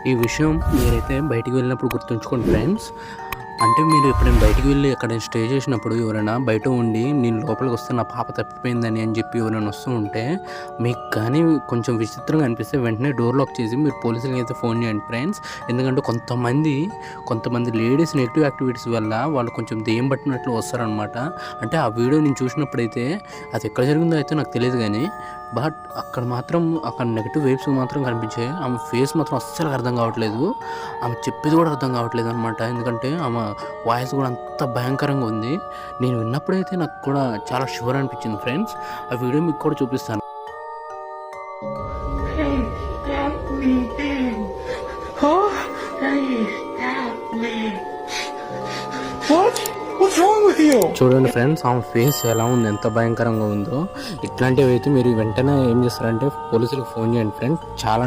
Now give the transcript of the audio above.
ఈ విషయం మీరైతే బయటికి వెళ్ళినప్పుడు గుర్తుంచుకోండి ఫ్రెండ్స్. అంటే మీరు ఎప్పుడైనా బయటికి వెళ్ళి ఎక్కడైనా స్టే చేసినప్పుడు ఎవరైనా బయట ఉండి నేను లోపలికి వస్తే నా పాప తప్పిపోయిందని అని చెప్పి ఎవరైనా వస్తూ ఉంటే మీకు కానీ కొంచెం విచిత్రంగా అనిపిస్తే వెంటనే డోర్ లాక్ చేసి మీరు పోలీసులకి అయితే ఫోన్ చేయండి ఫ్రెండ్స్. ఎందుకంటే కొంతమంది లేడీస్ నెగిటివ్ యాక్టివిటీస్ వల్ల వాళ్ళు కొంచెం దెయ్యం పట్టినట్లు వస్తారనమాట. అంటే ఆ వీడియో నేను చూసినప్పుడైతే అది ఎక్కడ జరిగిందో అయితే నాకు తెలియదు కానీ బట్ అక్కడ నెగిటివ్ వేవ్స్ మాత్రం కనిపించాయి. ఆమె ఫేస్ మాత్రం అస్సలు అర్థం కావట్లేదు, ఆమె చెప్పేది కూడా అర్థం కావట్లేదు అనమాట. ఎందుకంటే ఆమె వాయిస్ కూడా అంత భయంకరంగా ఉంది. నేను విన్నప్పుడైతే నాకు కూడా చాలా షూర్ అనిపించింది ఫ్రెండ్స్. ఆ వీడియో మీకు కూడా చూపిస్తాను. చూడండి ఫ్రెండ్స్, ఆమె ఫేస్ ఎలా ఉంది, ఎంత భయంకరంగా ఉందో. ఇట్లాంటివి అయితే మీరు వెంటనే ఏం చేస్తారంటే పోలీసులకు ఫోన్ చేయండి ఫ్రెండ్స్. చాలా